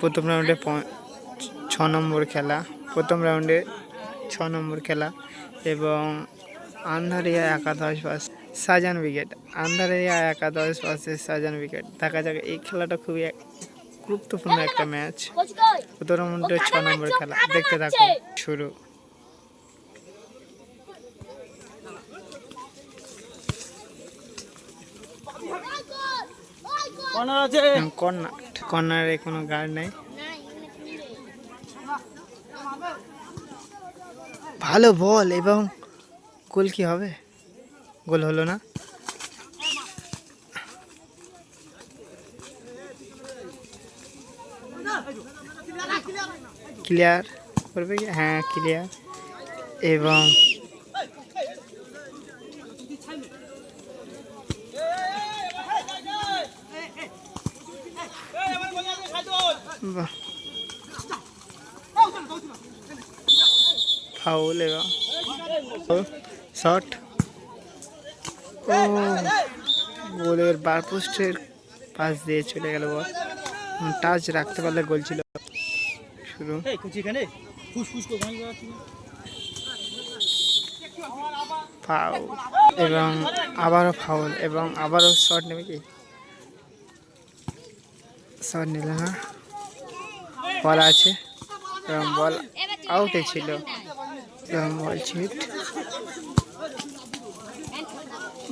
প্রথম রাউন্ডে 6 নম্বর খেলা, প্রথম রাউন্ডে 6 নম্বর খেলা এবং আন্ধারিয়া একাদশ ভার্সেস শাহজাহান ব্রিগেড। আন্ধারিয়া একাদশ ভার্সেস শাহজাহান ব্রিগেড। দেখা যাক, এই খেলাটা খুবই গুরুত্বপূর্ণ একটা ম্যাচ। প্রথম রাউন্ডে 6 নম্বর খেলা, দেখতে থাকো। শুরু। কর্নারে কোনো গার্ড নেই। ভালো বল এবং গোল কি হবে? গোল হলো না। ক্লিয়ার করবে কি? হ্যাঁ, ক্লিয়ার। এবং ফাউল এবং শট। ও, গোলের বার পোস্টের পাশ দিয়ে চলে গেল বল। টাচ রাখতে পারলে গোল ছিল। শুরু। ফাউল এবং আবারও ফাউল এবং আবারও শট নেবে কি? শট নিল না। বল আছে এবং বল আউটে ছিল এবং বল ছিট।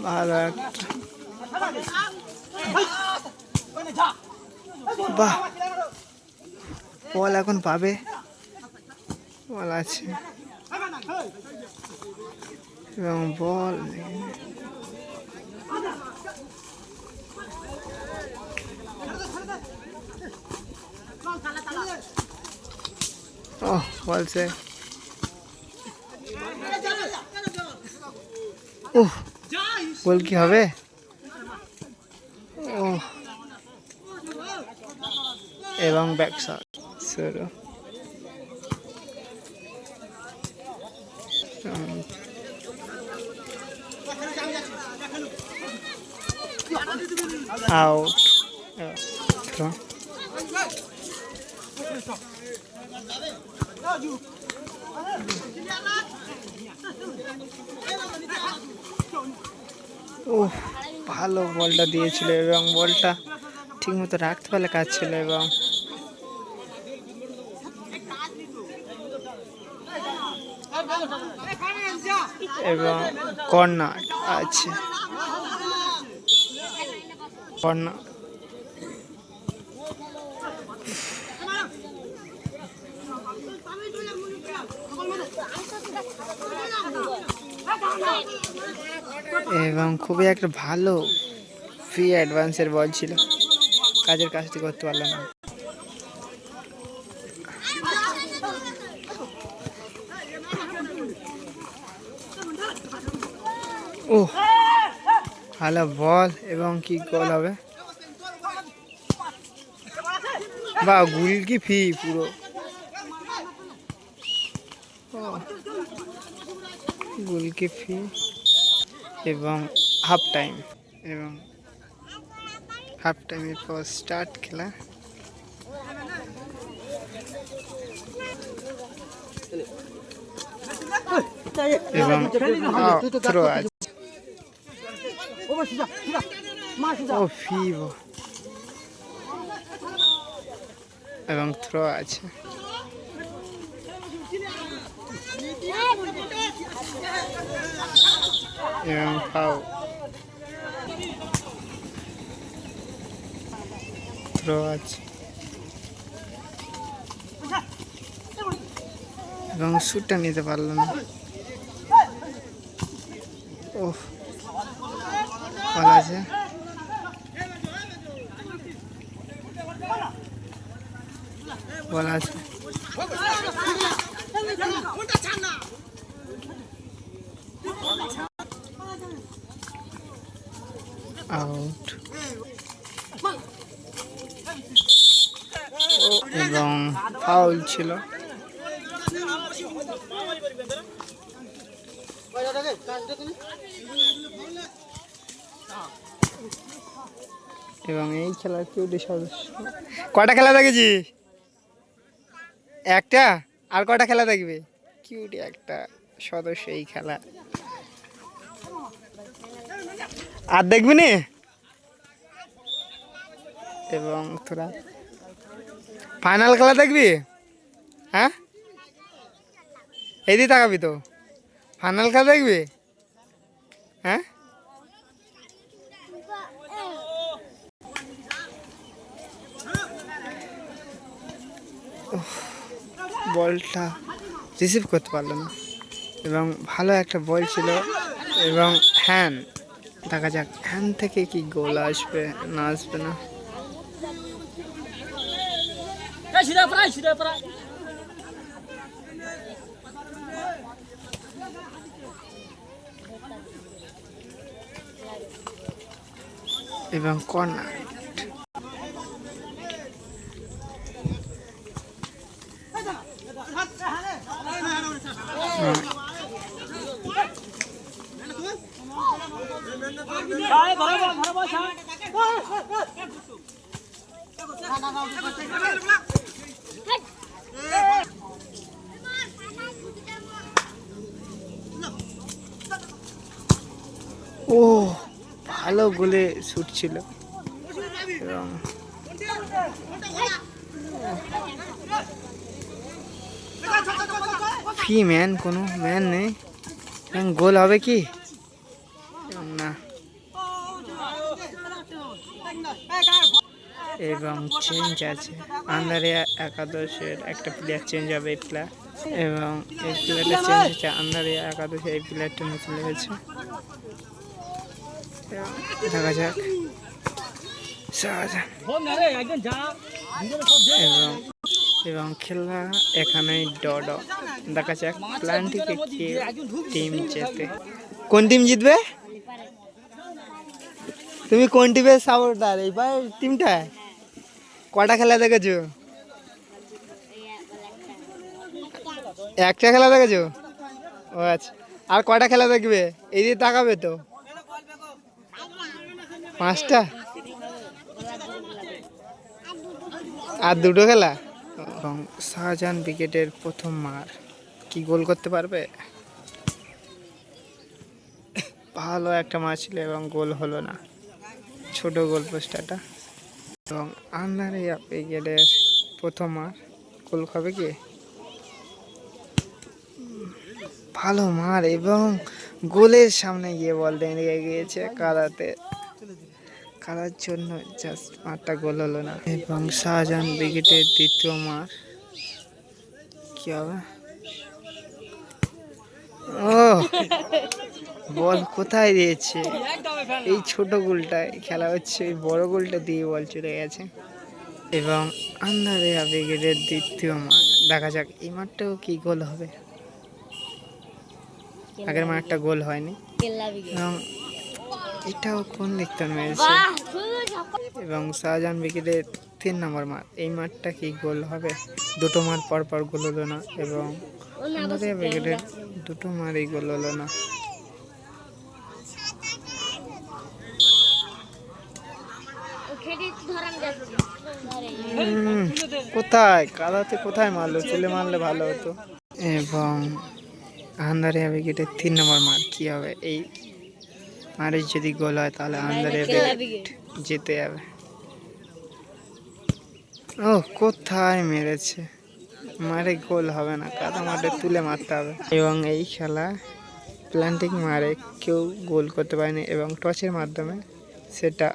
ভালো একটা, বাহ, বল এখন পাবে। বল আছে এবং বল বলছে গোল কি হবে? এবং ব্যাক শট। শুরু। আউট। ভালো বলটা দিয়েছিল এবং বলটা ঠিক মতো রাখতে পারলে কাজ ছিল এবং কর্নার আছে। কর্নার এবং খুবই একটা ভালো ফ্রি অ্যাডভান্সের বল ছিল, কাজের কাজটি করতে পারলো না। ভালো বল এবং কি গোল হবে? বা গোল কি ফি পুরো গোল কি ফি এবং হাফ টাইম এবং হাফ টাইমের পর স্টার্ট খেলা। এবং থ্রো আছে। এবং থ্রো আছে এবং ফাউল। থ্রো আছে এবং শুটটা নিতে পারল না। বল আছে বল আছে আউট এবং ফাউল ছিল। এবং এই খেলার কিউটি সদস্য। কটা খেলা দেখেছি? একটা। আর কটা খেলা দেখবে? কিউটি একটা সদস্য এই খেলা। আর দেখবি না? এবং তোরা ফাইনাল খেলা দেখবি? হ্যাঁ, এইদিকে তাকাবি তো। ফাইনাল খেলা দেখবি? হ্যাঁ, বলটা রিসিভ করতে পারলো না এবং ভালো একটা বল ছিল এবং হ্যান্ড। দেখা যাক হ্যান্ড থেকে কি গোল আসবে না আসবে না। এবং কর্নার। ও ভালো গোলে শুট ছিল এবং ফি ম্যান, কোনো ম্যান নেই এবং গোল হবে কি না। এবং চেঞ্জ আছে, আন্দারিয়া একাদশের একটা প্লেয়ার চেঞ্জ হবে এই প্লেয়ার এবং এই প্লেয়ারটা চেঞ্জ হচ্ছে। আন্দারিয়া একাদশে এই প্লেয়ারটা নতুন লেগেছে। দেখা যাক এবং খেলা এখানেই ডড। দেখা যাক প্ল্যানটিকে কি টিম জেতে। কোন টিম জিতবে? তুমি কোন টিমের সাপোর্টার এইবার টিমটায়? কটা খেলা দেখেছো? একটা খেলা দেখেছো? ও আচ্ছা, আর কটা খেলা দেখবে? এই দিয়ে তাকাবে তো। 5টা আর 2টো খেলা। এবং শাহজাহান ব্রিগেডের প্রথম মার, কি গোল করতে পারবে? ভালো একটা মার ছিল এবং গোল হলো না, ছোট গোল পোস্টারটা। এবং আন্দারিয়া ব্রিগেডের প্রথম মার, গোল খাবে কি? ভালো মার এবং গোলের সামনে গিয়ে বল দিয়ে গিয়েছে কাদাতে, কাদার জন্য জাস্ট মারটা গোল হলো না। এবং শাহজাহান ব্রিগেডের দ্বিতীয় মার কি হবে? ও বল কোথায় দিয়েছে? এই ছোট গোলটায় খেলা হচ্ছে, এই বড় গোলটা দিয়ে বল চলে গেছে। এবং আন্দারিয়া ব্রিগেডের দ্বিতীয় মার, দেখা যাক এই মারটাও কি গোল হবে। আগের মারটা গোল হয়নি এবং এটাও কোন দিকটা মেরেছে। এবং শাহজাহান ব্রিগেডের 3 নম্বর মার, এই মারটা কি গোল হবে? 2টো মার পর পর গোল হলো না এবং আন্দারিয়া ব্রিগেডের 2টো মারই গোল হলো না। কোথায় কাদাতে কোথায় মারলো? চলে মারলে ভালো হতো। এবং আন্দারিয়া ব্রিগেডের 3 নম্বর মার কি হবে? এই মারে যদি গোল হয় তাহলে আন্দারিয়া ব্রিগেড জিতে যাবে। ও কোথায় মেরেছে? মারে গোল হবে না, কাদা মাঠে তুলে মারতে হবে। এবং এই খেলা প্ল্যান্টিং মারে কেউ গোল করতে পারেনি এবং টসের মাধ্যমে সেটা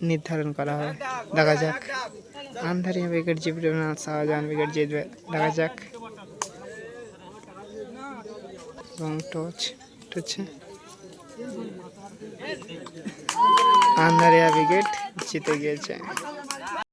নির্ধারণ করা হয়। দেখা যাক আন্দারিয়া ব্রিগেড জিতবে না শাহজাহান ব্রিগেড জিতবে, দেখা যাক। এবং টচ হচ্ছে আন্দারিয়া ব্রিগেড জিতে গিয়েছে।